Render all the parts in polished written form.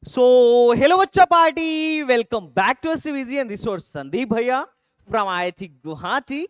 So, hello बच्चा party, welcome back to STVZ and this was Sandeep bhaiya from IIT Guwahati.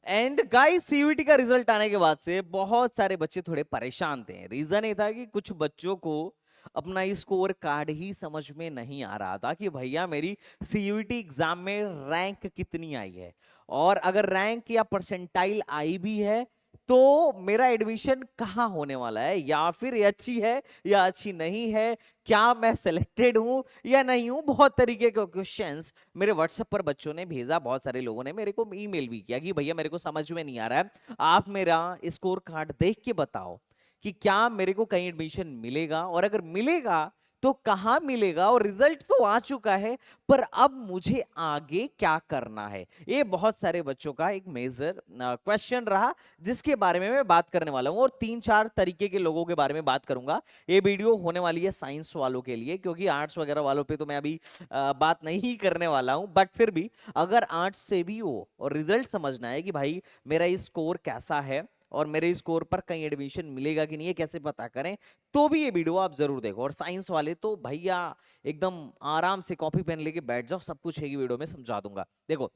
And guys, CUET का result आने के बाद से बहुत सारे बच्चे थोड़े परेशान थे। रीजन ये था कि कुछ बच्चों को अपना स्कोर कार्ड ही समझ में नहीं आ रहा था कि भैया मेरी सीयूईटी एग्जाम में रैंक कितनी आई है, और अगर रैंक या परसेंटाइल आई भी है तो मेरा एडमिशन कहाँ होने वाला है, या फिर ये अच्छी है या अच्छी नहीं है, क्या मैं सिलेक्टेड हूं या नहीं हूं। बहुत तरीके के क्वेश्चंस मेरे व्हाट्सएप पर बच्चों ने भेजा। बहुत सारे लोगों ने मेरे को ईमेल भी किया कि भैया मेरे को समझ में नहीं आ रहा है, आप मेरा स्कोर कार्ड देख के बताओ कि क्या मेरे को कहीं एडमिशन मिलेगा, और अगर मिलेगा तो कहां मिलेगा। और रिजल्ट तो आ चुका है, पर अब मुझे आगे क्या करना है, ये बहुत सारे बच्चों का एक मेजर क्वेश्चन रहा, जिसके बारे में मैं बात करने वाला हूं। और 3-4 तरीके के लोगों के बारे में बात करूंगा। ये वीडियो होने वाली है साइंस वालों के लिए, क्योंकि आर्ट्स वगैरह वालों पे तो मैं अभी बात नहीं करने वाला हूं। बट फिर भी अगर आर्ट्स से भी हो और रिजल्ट समझना है कि भाई मेरा स्कोर कैसा है और मेरे स्कोर पर कहीं एडमिशन मिलेगा कि नहीं है, कैसे पता करें, तो भी ये वीडियो आप जरूर देखो। और साइंस वाले तो भैया एकदम आराम से कॉपी पेन लेके बैठ जाओ, सब कुछ है वीडियो में समझा दूंगा। देखो,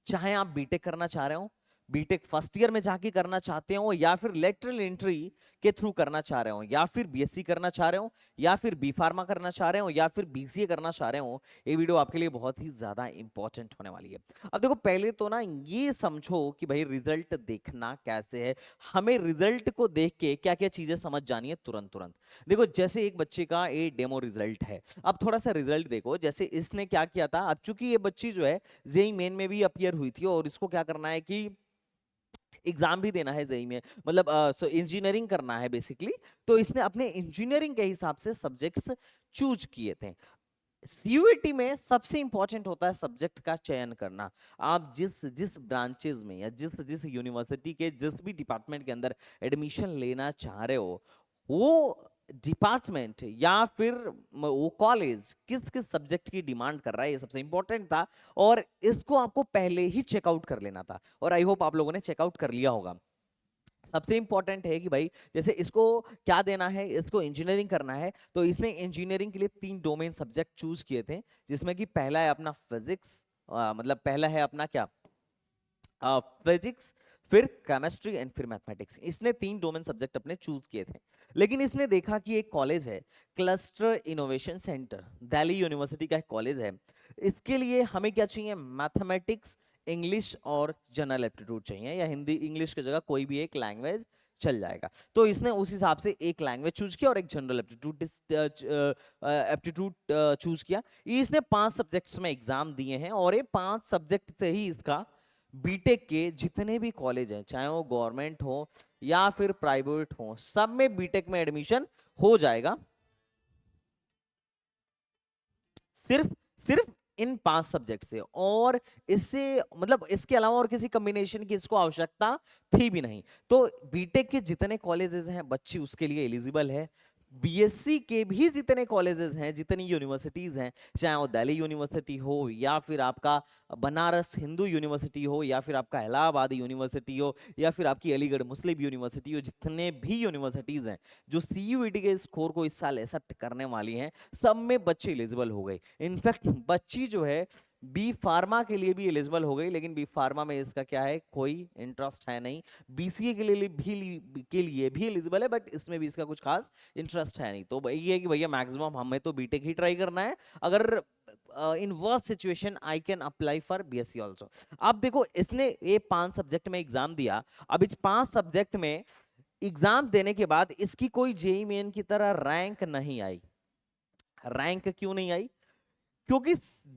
चाहे आप बीटेक करना चाह रहे हो, बीटेक फर्स्ट ईयर में जाके करना चाहते हो, या फिर लेटरल एंट्री के थ्रू करना चाह रहे हो, या फिर बीएससी करना चाह रहे हो, या फिर बी फार्मा करना चाह रहे हो, या फिर बीसीए करना चाह रहे हो, ये वीडियो आपके लिए बहुत ही ज्यादा इंपॉर्टेंट होने वाली है। अब देखो, पहले तो ना ये समझो कि भाई रिजल्ट देखना कैसे है। हमें रिजल्ट को देख के क्या क्या चीजें समझ जानी है तुरंत तुरंत। देखो, जैसे एक बच्चे का ये डेमो रिजल्ट है, अब थोड़ा सा रिजल्ट देखो। जैसे इसने क्या किया था, अब चूंकि ये बच्ची जो है जेई मेन में भी अपीयर हुई थी, और इसको क्या करना है कि एग्जाम भी देना है जेई में, मतलब इंजीनियरिंग करना है बेसिकली। तो इसने अपने इंजीनियरिंग के हिसाब से सब्जेक्ट्स चूज किए थे। सीयूईटी में सबसे इंपॉर्टेंट होता है सब्जेक्ट का चयन करना। आप जिस जिस ब्रांचेस में या जिस जिस यूनिवर्सिटी के जिस भी डिपार्टमेंट के अंदर एडमिशन लेना चाह रहे हो, वो डिपार्टमेंट या फिर वो कॉलेज किस किस सब्जेक्ट की डिमांड कर रहा है, ये सबसे इंपॉर्टेंट था। और इसको आपको पहले ही चेकआउट कर लेना था, और आई होप आप लोगों ने चेकआउट कर लिया होगा। सबसे इंपॉर्टेंट है कि भाई जैसे इसको क्या देना है, इसको इंजीनियरिंग करना है, तो इसने इंजीनियरिंग के लिए 3 डोमेन सब्जेक्ट चूज किए थे, जिसमें कि पहला है अपना फिजिक्स, मतलब पहला है अपना क्या, फिजिक्स, फिर केमिस्ट्री एंड फिर मैथमेटिक्स। इसने 3 डोमेन सब्जेक्ट अपने चूज किए थे। लेकिन इसने देखा कि एक कॉलेज है, cluster innovation centre, Delhi university का एक कॉलेज है। इसके लिए हमें क्या चाहिए, मैथमेटिक्स, इंग्लिश और जनरल एप्टीट्यूड चाहिए, या हिंदी इंग्लिश की जगह कोई भी एक लैंग्वेज चल जाएगा। तो इसने उस हिसाब से एक लैंग्वेज चूज किया और एक जनरल एप्टीट्यूड चूज किया। इसने 5 सब्जेक्ट्स में एग्जाम दिए हैं, और ये 5 सब्जेक्ट से ही इसका बीटेक के जितने भी कॉलेज हैं, चाहे वो गवर्नमेंट हो या फिर प्राइवेट हो, सब में बीटेक में एडमिशन हो जाएगा। सिर्फ सिर्फ इन 5 सब्जेक्ट से, और इससे मतलब इसके अलावा और किसी कॉम्बिनेशन की इसको आवश्यकता थी भी नहीं। तो बीटेक के जितने कॉलेजेस हैं बच्चे उसके लिए एलिजिबल है। बीएससी के भी जितने कॉलेजेस हैं, जितनी यूनिवर्सिटीज हैं, चाहे वो दिल्ली यूनिवर्सिटी हो, या फिर आपका बनारस हिंदू यूनिवर्सिटी हो, या फिर आपका इलाहाबाद यूनिवर्सिटी हो, या फिर आपकी अलीगढ़ मुस्लिम यूनिवर्सिटी हो, जितने भी यूनिवर्सिटीज हैं जो सीयूईटी के स्कोर को इस साल एक्सेप्ट करने वाली हैं, सब में बच्चे एलिजिबल हो गए। इनफैक्ट बच्ची जो है बी फार्मा के लिए भी एलिजिबल हो गई, लेकिन बी फार्मा में इसका क्या है, कोई इंटरेस्ट है नहीं। बीसीए के लिए भी एलिजिबल है, बट इसमें भी इसका कुछ खास इंटरेस्ट है नहीं। तो ये है कि भैया मैक्सिमम हमें तो बीटेक ही ट्राई करना है। अगर in worst situation I can apply for BSc also. अब देखो, इसने ये 5 सब्जेक्ट में एग्जाम दिया। अब इस 5 सब्जेक्ट में एग्जाम देने के बाद इसकी कोई जेई मेन की तरह रैंक नहीं आई। रैंक क्यों नहीं आई? क्योंकि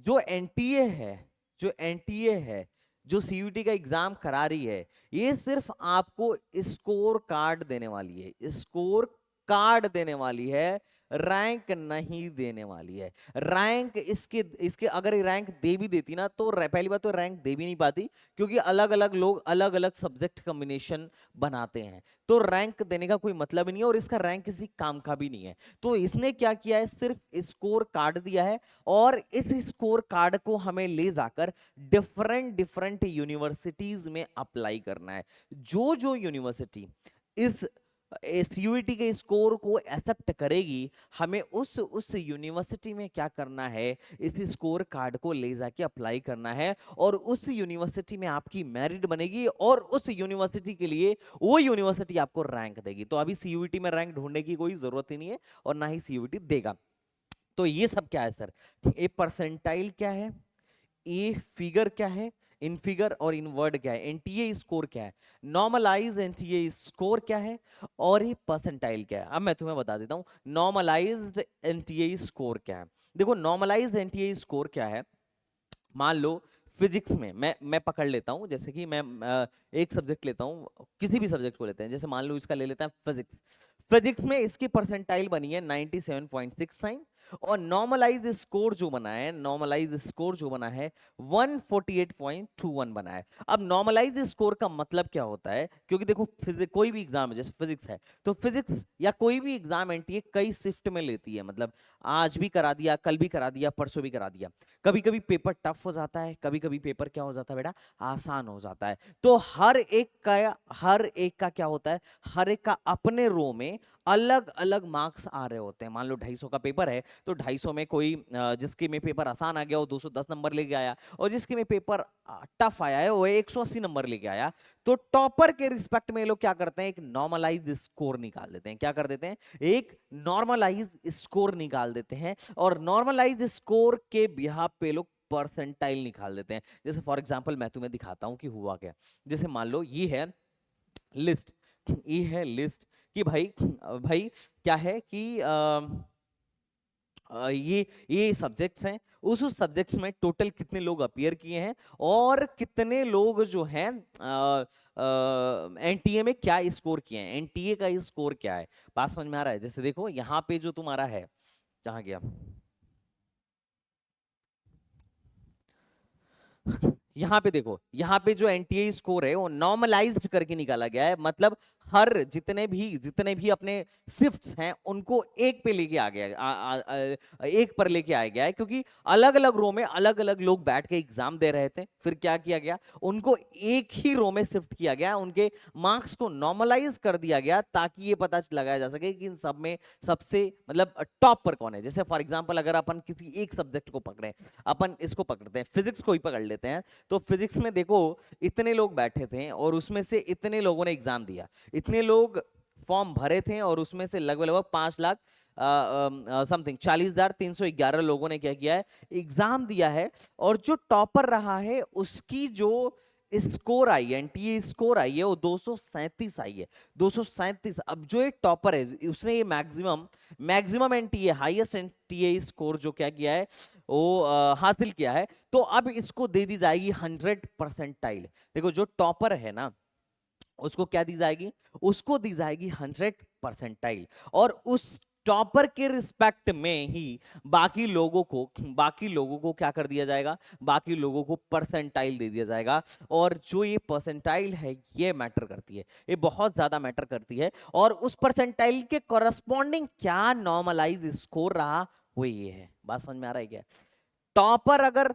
जो एनटीए है, जो एनटीए है, जो सीयूटी का एग्जाम करा रही है, ये सिर्फ आपको स्कोर कार्ड देने वाली है, स्कोर कार्ड देने वाली है, रैंक नहीं देने वाली है। रैंक इसके इसके अगर रैंक दे भी देती ना, तो पहली बात तो रैंक दे भी नहीं पाती, क्योंकि अलग अलग लोग अलग अलग सब्जेक्ट कॉम्बिनेशन बनाते हैं। तो रैंक देने का कोई मतलब ही नहीं है, और इसका रैंक किसी काम का भी नहीं है। तो इसने क्या किया है, सिर्फ स्कोर कार्ड दिया है, और इस स्कोर कार्ड को हमें ले जाकर डिफरेंट डिफरेंट यूनिवर्सिटीज में अप्लाई करना है। जो जो यूनिवर्सिटी इस सीयूईटी के स्कोर को एक्सेप्ट करेगी, हमें उस यूनिवर्सिटी में क्या करना है, इस स्कोर कार्ड को ले जाके अप्लाई करना है और उस यूनिवर्सिटी में आपकी मेरिट बनेगी और उस यूनिवर्सिटी के लिए वो यूनिवर्सिटी आपको रैंक देगी। तो अभी सीयूईटी में रैंक ढूंढने की कोई जरूरत ही नहीं है और ना ही सीयूईटी देगा। तो ये सब क्या है सर, ए परसेंटाइल क्या है, ए फिगर क्या है, इन फिगर और इन वर्ड क्या है, एनटीए स्कोर क्या है, नॉर्मलाइज एनटीए स्कोर क्या है और ये परसेंटाइल क्या है। अब मैं तुम्हें बता देता हूं नॉर्मलाइज्ड एनटीए स्कोर क्या है। देखो नॉर्मलाइज्ड एनटीए स्कोर क्या है, मान लो फिजिक्स में मैं पकड़ लेता हूं, जैसे कि मैं एक सब्जेक्ट लेता हूं, किसी भी सब्जेक्ट को लेते हैं, जैसे मान लो इसका ले लेते हैं फिजिक्स। फिजिक्स में इसकी परसेंटाइल बनी है 97.69 और नॉर्मलाइज स्कोर जो बना है, नॉर्मलाइज स्कोर जो बना है 148.21 बना है। अब नॉर्मलाइज स्कोर का मतलब क्या होता है, क्योंकि देखो फिजिक्स कोई भी एग्जाम है, जैसे फिजिक्स है तो फिजिक्स या कोई भी एग्जाम एनटीए कई शिफ्ट में लेती है, मतलब आज भी करा दिया, कल भी करा दिया, परसों भी करा दिया। कभी कभी पेपर टफ हो जाता है, कभी कभी पेपर क्या हो जाता है बेटा, आसान हो जाता है। तो हर एक का क्या होता है, हर एक का अपने रो में अलग अलग मार्क्स आ रहे होते हैं। मान लो 250 का पेपर है तो 250 में कोई जिसके में पेपर आसान आ गया वो 210 नंबर लेके आया और जिसके में पेपर टफ आया है वो 180 नंबर लेके आया। तो टॉपर के रिस्पेक्ट में लोग क्या करते हैं, एक नॉर्मलाइज स्कोर निकाल देते हैं। क्या कर देते हैं, एक नॉर्मलाइज स्कोर निकाल देते हैं और नॉर्मलाइज स्कोर के बिहाफ पे लोग परसेंटाइल निकाल देते हैं। जैसे फॉर एग्जांपल मैं तुम्हें दिखाता हूं कि हुआ क्या। जैसे मान लो ये है लिस्ट, ये है लिस्ट कि भाई क्या है कि ये सब्जेक्ट्स हैं, उस सब्जेक्ट्स में टोटल कितने लोग अपीयर किए हैं और कितने लोग जो हैं एनटीए में क्या स्कोर किए हैं, एनटीए का स्कोर क्या है। बात समझ में आ रहा है। जैसे देखो यहाँ पे जो तुम्हारा है, कहाँ गया, यहाँ पे देखो, यहाँ पे जो एनटीए स्कोर है वो नॉर्मलाइज्ड करके निकाला गया है, मतलब हर जितने भी अपने शिफ्ट्स हैं उनको एक पे लेके आ गया एक पर लेके आया गया है, क्योंकि अलग अलग रो में अलग अलग लोग बैठ के एग्जाम दे रहे थे। फिर क्या किया गया, उनको एक ही रो में शिफ्ट किया गया, उनके मार्क्स को नॉर्मलाइज कर दिया गया ताकि ये पता लगाया जा सके कि इन सब में सबसे मतलब टॉप पर कौन है। जैसे फॉर एग्जाम्पल अगर अपन किसी एक सब्जेक्ट को पकड़े, अपन इसको पकड़ते हैं, फिजिक्स को ही पकड़ लेते हैं, तो फिजिक्स में देखो इतने लोग बैठे थे और उसमें से इतने लोगों ने एग्जाम दिया, इतने लोग फॉर्म भरे थे और उसमें से लगभग लगभग 5 लाख समथिंग 40,311 लोगों ने क्या किया है, एग्जाम दिया है। और जो टॉपर रहा है उसकी जो स्कोर आई है, एनटीए स्कोर आई है वो 237 आई है, 237। अब जो ये टॉपर है उसने ये maximum NTA, highest NTA score जो क्या किया है वो हासिल किया है। तो अब इसको दे दी जाएगी 100 परसेंटाइल। देखो जो टॉपर है ना उसको क्या दी जाएगी, उसको दी जाएगी 100 परसेंटाइल और उस टॉपर के रिस्पेक्ट में ही बाकी लोगों को क्या कर दिया जाएगा, बाकी लोगों को परसेंटाइल दे दिया जाएगा। और जो ये परसेंटाइल है ये मैटर करती है, ये बहुत ज्यादा मैटर करती है। और उस परसेंटाइल के कॉरस्पॉन्डिंग क्या नॉर्मलाइज स्कोर रहा वो ये है। बात समझ में आ रहा है क्या, टॉपर अगर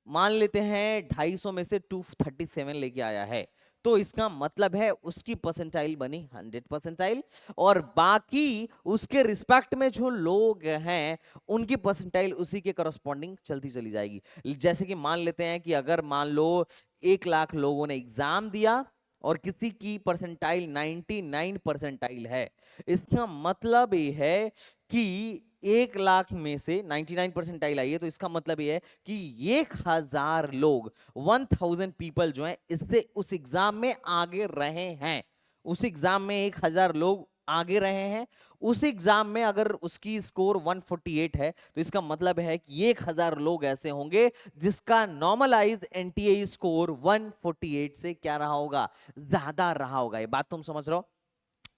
मान लेते हैं 250 में से 237 लेके आया है तो इसका मतलब है उसकी परसेंटाइल बनी 100 परसेंटाइल और बाकी उसके रिस्पेक्ट में जो लोग हैं उनकी परसेंटाइल उसी के करस्पॉन्डिंग चलती चली जाएगी। जैसे कि मान लेते हैं कि अगर मान लो 1 लाख लोगों ने एग्जाम दिया और किसी की परसेंटाइल 99 परसेंटाइल है, इसका मतलब ये है कि 1 लाख में से 99 परसेंटाइल आई है, तो इसका मतलब ये है कि 1000 लोग 1000 पीपल जो है इससे उस एग्जाम में आगे रहे हैं, उस एग्जाम में 1000 लोग आगे रहे हैं। उस एग्जाम में अगर उसकी स्कोर 148 है तो इसका मतलब है कि 1000 लोग ऐसे होंगे जिसका नॉर्मलाइज एनटीए स्कोर 148 से क्या रहा होगा, ज्यादा रहा होगा। ये बात तुम समझ रहे हो।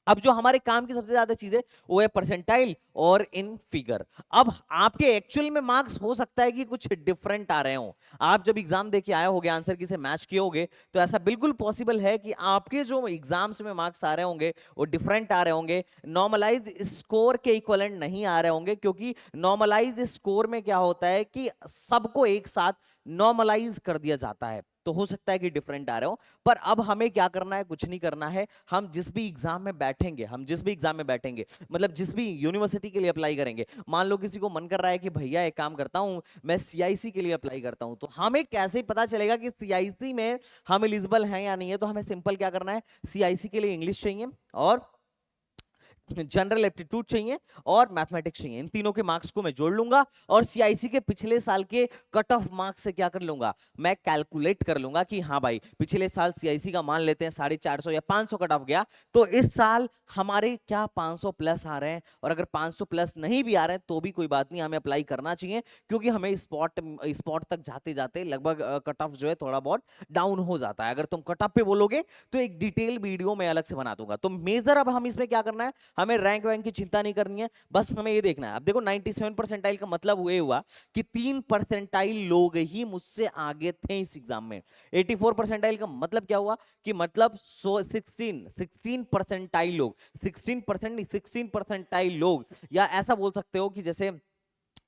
अब जो हमारे काम की सबसे ज्यादा चीज है वो है परसेंटाइल और इन फिगर। अब आपके एक्चुअल में मार्क्स हो सकता है कि कुछ डिफरेंट आ रहे हो, आप जब एग्जाम देके आए होगे आंसर की से मैच किए होगे तो ऐसा बिल्कुल पॉसिबल है कि आपके जो एग्जाम्स में मार्क्स आ रहे होंगे वो डिफरेंट आ रहे होंगे, नॉर्मलाइज स्कोर के इक्विवेलेंट नहीं आ रहे होंगे। क्योंकि नॉर्मलाइज स्कोर में क्या होता है कि सबको एक साथ नॉर्मलाइज कर दिया जाता है। तो हो सकता है कि डिफरेंट आ रहे हो। पर अब हमें क्या करना है, कुछ नहीं करना है। हम जिस भी एग्जाम में बैठेंगे, मतलब जिस भी यूनिवर्सिटी के लिए अप्लाई करेंगे, मान लो किसी को मन कर रहा है कि भैया एक काम करता हूं, मैं सीआईसी के लिए अप्लाई करता हूं, तो हमें कैसे पता चलेगा कि सीआईसी में हम एलिजिबल हैं या नहीं है? तो हमें सिंपल क्या करना है, सीआईसी के लिए इंग्लिश चाहिए और जनरल एप्टीट्यूड चाहिए और मैथमेटिक्स चाहिए। इन तीनों के मार्क्स को मैं जोड़ लूंगा और सीआईसी के पिछले साल के कट ऑफ मार्क्स से क्या कर लूंगा, मैं कैलकुलेट कर लूंगा कि हाँ भाई पिछले साल सीआईसी का मान लेते हैं 450 या 500 कट ऑफ गया, तो इस साल हमारे क्या 500 प्लस आ रहे हैं। और अगर 500 प्लस नहीं भी आ रहे हैं तो भी कोई बात नहीं, हमें अप्लाई करना चाहिए, क्योंकि हमें स्पॉट तक जाते जाते लगभग कट ऑफ जो है थोड़ा बहुत डाउन हो जाता है। अगर तुम कट ऑफ पे बोलोगे तो एक डिटेल वीडियो मैं अलग से बना दूंगा। तो मेजर अब हम इसमें क्या करना है, हमें रैंक वैंक की चिंता नहीं करनी है, बस हमें ये देखना है। अब देखो 97 परसेंटाइल का मतलब ये हुआ कि 3 परसेंटाइल लोग ही मुझसे आगे थे इस एग्जाम में। 84 परसेंटाइल का मतलब क्या हुआ कि मतलब 16 परसेंटाइल लोग, 16% 16 परसेंटाइल लोग, या ऐसा बोल सकते हो कि जैसे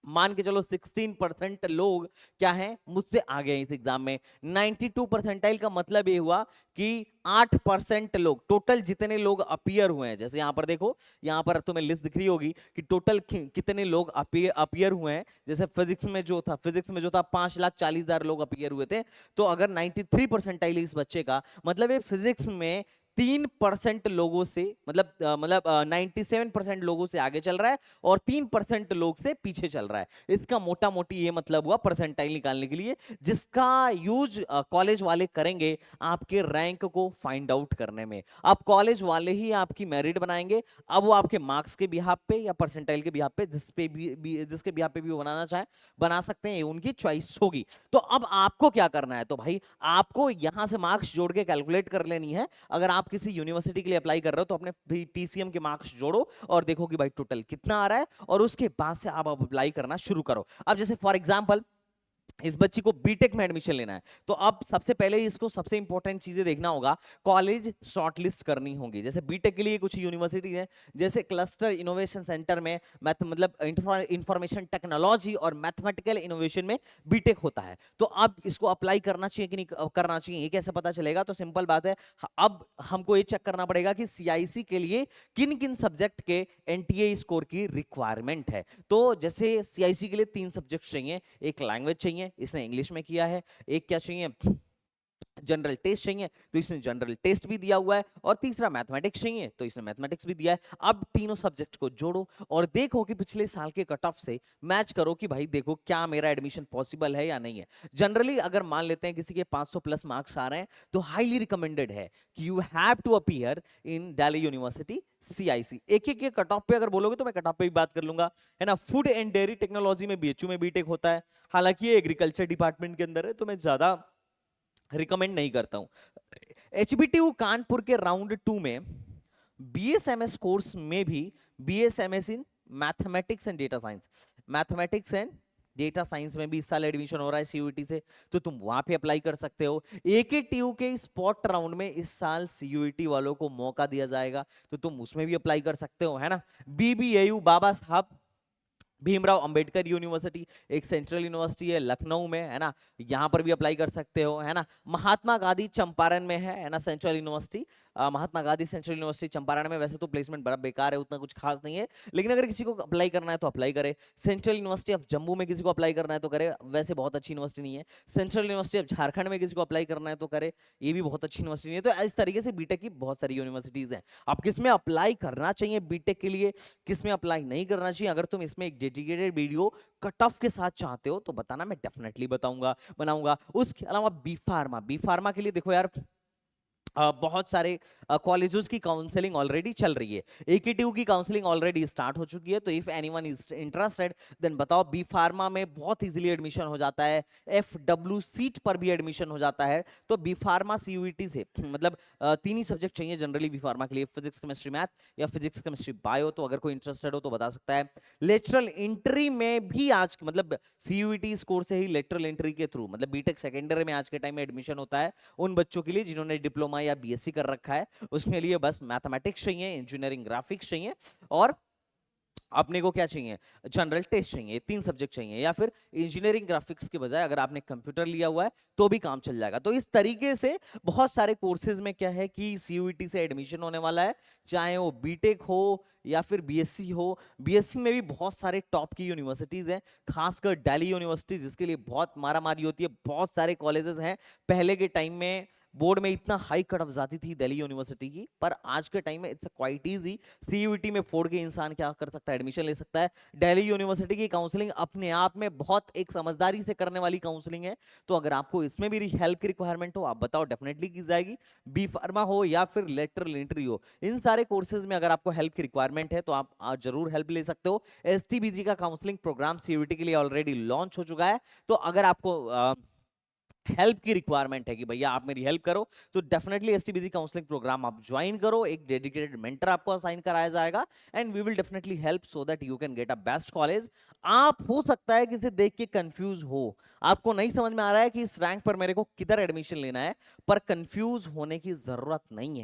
मान के चलो 16% लोग क्या हैं, मुझसे आगे हैं इस एग्जाम में। 92 परसेंटाइल का मतलब ये हुआ कि 8% लोग, टोटल जितने लोग अपीयर हुए हैं, जैसे यहां पर देखो, यहां पर तुम्हें लिस्ट दिख रही होगी कि टोटल कितने लोग अपीयर हुए हैं। जैसे फिजिक्स में जो था 5,40,000 लोग अपीयर हुए थे। तो अगर 93 परसेंटाइल इस बच्चे का, मतलब ये फिजिक्स में 3% लोगों से, मतलब 97% लोगों से आगे चल रहा है और 3% लोग से पीछे चल रहा है। इसका मोटा मोटी ये मतलब हुआ परसेंटाइल निकालने के लिए, जिसका यूज कॉलेज वाले करेंगे आपके रैंक को फाइंड आउट करने में। अब कॉलेज वाले ही आपकी मेरिट बनाएंगे। अब वो आपके मार्क्स के बिहाफ पे या परसेंटाइल के बिहाफ पे, जिसके बिहाफ पे भी वो बनाना चाहे बना सकते हैं, उनकी चॉइस होगी। तो अब आपको क्या करना है, तो भाई आपको यहां से मार्क्स जोड़ के कैलकुलेट कर लेनी है। अगर आप किसी यूनिवर्सिटी के लिए अप्लाई कर रहे हो तो अपने पीसीएम के मार्क्स जोड़ो और देखो कि भाई टोटल कितना आ रहा है, और उसके बाद से आप अप्लाई करना शुरू करो। अब जैसे फॉर एग्जांपल इस बच्ची को बीटेक में एडमिशन लेना है, तो अब सबसे पहले इसको सबसे इंपॉर्टेंट चीजें देखना होगा, कॉलेज शॉर्टलिस्ट करनी होगी। जैसे बीटेक के लिए कुछ यूनिवर्सिटी है, जैसे क्लस्टर इनोवेशन सेंटर में मतलब इंफॉर्मेशन टेक्नोलॉजी और मैथमेटिकल इनोवेशन में बीटेक होता है। तो अब इसको अप्लाई करना चाहिए कि नहीं करना चाहिए, ये कैसे पता चलेगा? तो सिंपल बात है, अब हमको ये चेक करना पड़ेगा कि सीआईसी के लिए किन किन सब्जेक्ट के एनटीए स्कोर की रिक्वायरमेंट है। तो जैसे सीआईसी के लिए 3 सब्जेक्ट चाहिए, एक लैंग्वेज चाहिए, इसने इंग्लिश में किया है, एक क्या चाहिए, जनरल टेस्ट चाहिए, तो इसने जनरल टेस्ट भी दिया हुआ है, और तीसरा मैथमेटिक्स चाहिए, तो इसने मैथमेटिक्स भी दिया है। अब तीनों सब्जेक्ट को जोड़ो और देखो कि पिछले साल के कट ऑफ से मैच करो कि भाई देखो क्या मेरा एडमिशन पॉसिबल है या नहीं है। जनरली अगर मान लेते हैं किसी के 500 प्लस मार्क्स आ रहे हैं, तो हाईली रिकमेंडेड है कि you have to appear in Delhi University CIC. एक एक के कट ऑफ पे अगर बोलोगे तो मैं कट ऑफ पे भी बात कर लूंगा, है ना। फूड एंड डेयरी टेक्नोलॉजी में बीएचयू में बीटेक होता है, हालांकि ये एग्रीकल्चर डिपार्टमेंट के अंदर है, तो मैं ज्यादा रिकमेंड नहीं करता हूं। एचबीटीयू कानपुर के राउंड 2 में बीएसएमएस कोर्स में भी BSMS in mathematics and data science, mathematics and data science में भी इस साल एडमिशन हो रहा है सीयूईटी से, तो तुम वहां पे अप्लाई कर सकते हो। एकेटीयू के स्पॉट राउंड में इस साल सीयूईटी वालों को मौका दिया जाएगा, तो तुम उसमें भी अप्लाई कर सकते हो, है ना। बीबीएयू बाबा साहब भीमराव अंबेडकर यूनिवर्सिटी एक सेंट्रल यूनिवर्सिटी है लखनऊ में, है ना, यहां पर भी अप्लाई कर सकते हो, है ना। महात्मा गांधी चंपारण में है ना central university, Mahatma Gandhi central university Champaran में। वैसे तो प्लेसमेंट बड़ा बेकार है, उतना कुछ खास नहीं है, लेकिन अगर किसी को अप्लाई करना है तो अप्लाई करे। सेंट्रल यूनिवर्सिटी ऑफ जम्मू में किसी को अप्लाई करना है तो करे, वैसे बहुत अच्छी यूनिवर्सिटी नहीं है। सेंट्रल यूनिवर्सिटी ऑफ झारखंड में किसी को अप्लाई करना है तो करे, ये भी बहुत अच्छी यूनिवर्सिटी नहीं है। तो इस तरीके से बीटेक की बहुत सारी यूनिवर्सिटीज हैं। आप किस में अप्लाई करना चाहिए बीटेक के लिए, किस में अप्लाई नहीं करना चाहिए, अगर तुम इसमें एक डेडिकेटेड वीडियो कट ऑफ के साथ चाहते हो तो बताना, मैं डेफिनेटली बनाऊंगा। उसके अलावा बी फार्मा के लिए देखो यार, बहुत सारे कॉलेजेस की काउंसलिंग ऑलरेडी चल रही है। एकेटीयू की काउंसलिंग ऑलरेडी स्टार्ट हो चुकी है, तो if anyone is interested then बताओ। बी फार्मा में बहुत इजीली एडमिशन हो जाता है, एफडब्ल्यू सीट पर भी एडमिशन हो जाता है। तो बी फार्मा सीयूईटी से मतलब 3 ही सब्जेक्ट चाहिए जनरली बी फार्मा के लिए, फिजिक्स केमिस्ट्री मैथ या फिजिक्स केमिस्ट्री बायो। तो अगर कोई इंटरेस्टेड हो तो बता सकता है। लेटरल एंट्री में भी आज मतलब सीयूईटी स्कोर से ही लेटरल एंट्री के थ्रू मतलब बीटेक सेकेंड ईयर में आज के टाइम में एडमिशन होता है उन बच्चों के लिए जिन्होंने डिप्लोमा या बीएससी कर रखा है। उसके लिए बस मैथमेटिक्स चाहिए, इंजीनियरिंग ग्राफिक्स चाहिए और अपने को क्या चाहिए, जनरल टेस्ट चाहिए, 3 सब्जेक्ट चाहिए, या फिर इंजीनियरिंग ग्राफिक्स के बजाय अगर आपने कंप्यूटर लिया हुआ है तो भी काम चल जाएगा। तो इस तरीके से बहुत सारे कोर्सेज में क्या है कि सीयूईटी से एडमिशन होने वाला है, चाहे वो बीटेक हो या फिर बीएससी हो। बीएससी में भी बहुत सारे टॉप की यूनिवर्सिटीज हैं, खासकर दिल्ली यूनिवर्सिटी जिसके लिए बहुत मारामारी होती है। बहुत सारे कॉलेजेस हैं, पहले के टाइम में बोर्ड में इतना हाई कट ऑफ जाती थी दिल्ली यूनिवर्सिटी की, पर आज के टाइम में इट्स क्वाइट इजी, सीयूईटी में फोड़ के इंसान क्या कर सकता है, एडमिशन ले सकता है। दिल्ली यूनिवर्सिटी की काउंसलिंग अपने आप में बहुत एक समझदारी से करने वाली काउंसलिंग है। तो अगर आपको इसमें भी हेल्प की रिक्वायरमेंट हो, आप बताओ, डेफिनेटली की जाएगी। बी फार्मा हो या फिर लेटरल एंट्री हो, इन सारे कोर्सेज में अगर आपको हेल्प की रिक्वायरमेंट है तो आप जरूर हेल्प ले सकते हो। एसटीबीजी का काउंसलिंग प्रोग्राम सीयूईटी के लिए ऑलरेडी लॉन्च हो चुका है। तो अगर आपको हेल्प की रिक्वायरमेंट है कि भैया आप मेरी हेल्प करो, तो डेफिनेटली एसटीबीजी काउंसलिंग प्रोग्राम आप ज्वाइन करो। एक डेडिकेटेड मेंटर आपको असाइन कराया जाएगा and we will definitely help so that you can get a best college. आप हो सकता है कि इसे देख के कंफ्यूज हो, आपको नहीं समझ में आ रहा है कि इस रैंक पर मेरे को किधर एडमिशन लेना है, पर कंफ्यूज होने की जरूरत नहीं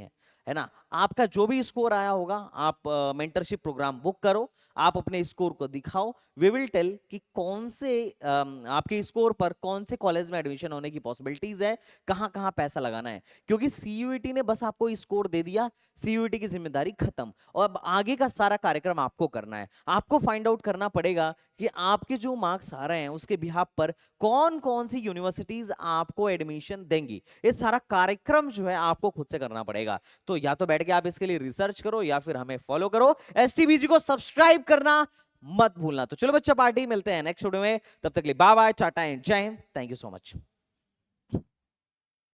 है ना। आपका जो भी स्कोर आया होगा, आप मेंटरशिप प्रोग्राम बुक करो, आप अपने स्कोर को दिखाओ, वी विल टेल कि कौन से आपके स्कोर पर कौन से कॉलेज में एडमिशन होने की पॉसिबिलिटीज है, कहां कहां पैसा लगाना है। क्योंकि सीयूईटी ने बस आपको स्कोर दे दिया, सीयूईटी की जिम्मेदारी खत्म, और अब आगे का सारा कार्यक्रम आपको करना है। आपको फाइंड आउट करना पड़ेगा कि आपके जो मार्क्स आ रहे हैं उसके बिहाफ पर कौन कौन सी यूनिवर्सिटीज आपको एडमिशन देंगी। ये सारा कार्यक्रम जो है आपको खुद से करना पड़ेगा। तो या तो बैठ के आप इसके लिए रिसर्च करो या फिर हमें फॉलो करो। एसटीबीजी को सब्सक्राइब करना मत भूलना। तो चलो बच्चा पार्टी, मिलते हैं नेक्स्ट वीडियो में, तब तक के लिए बाय बाय, टाटा एंड जय Hind, thank you so much.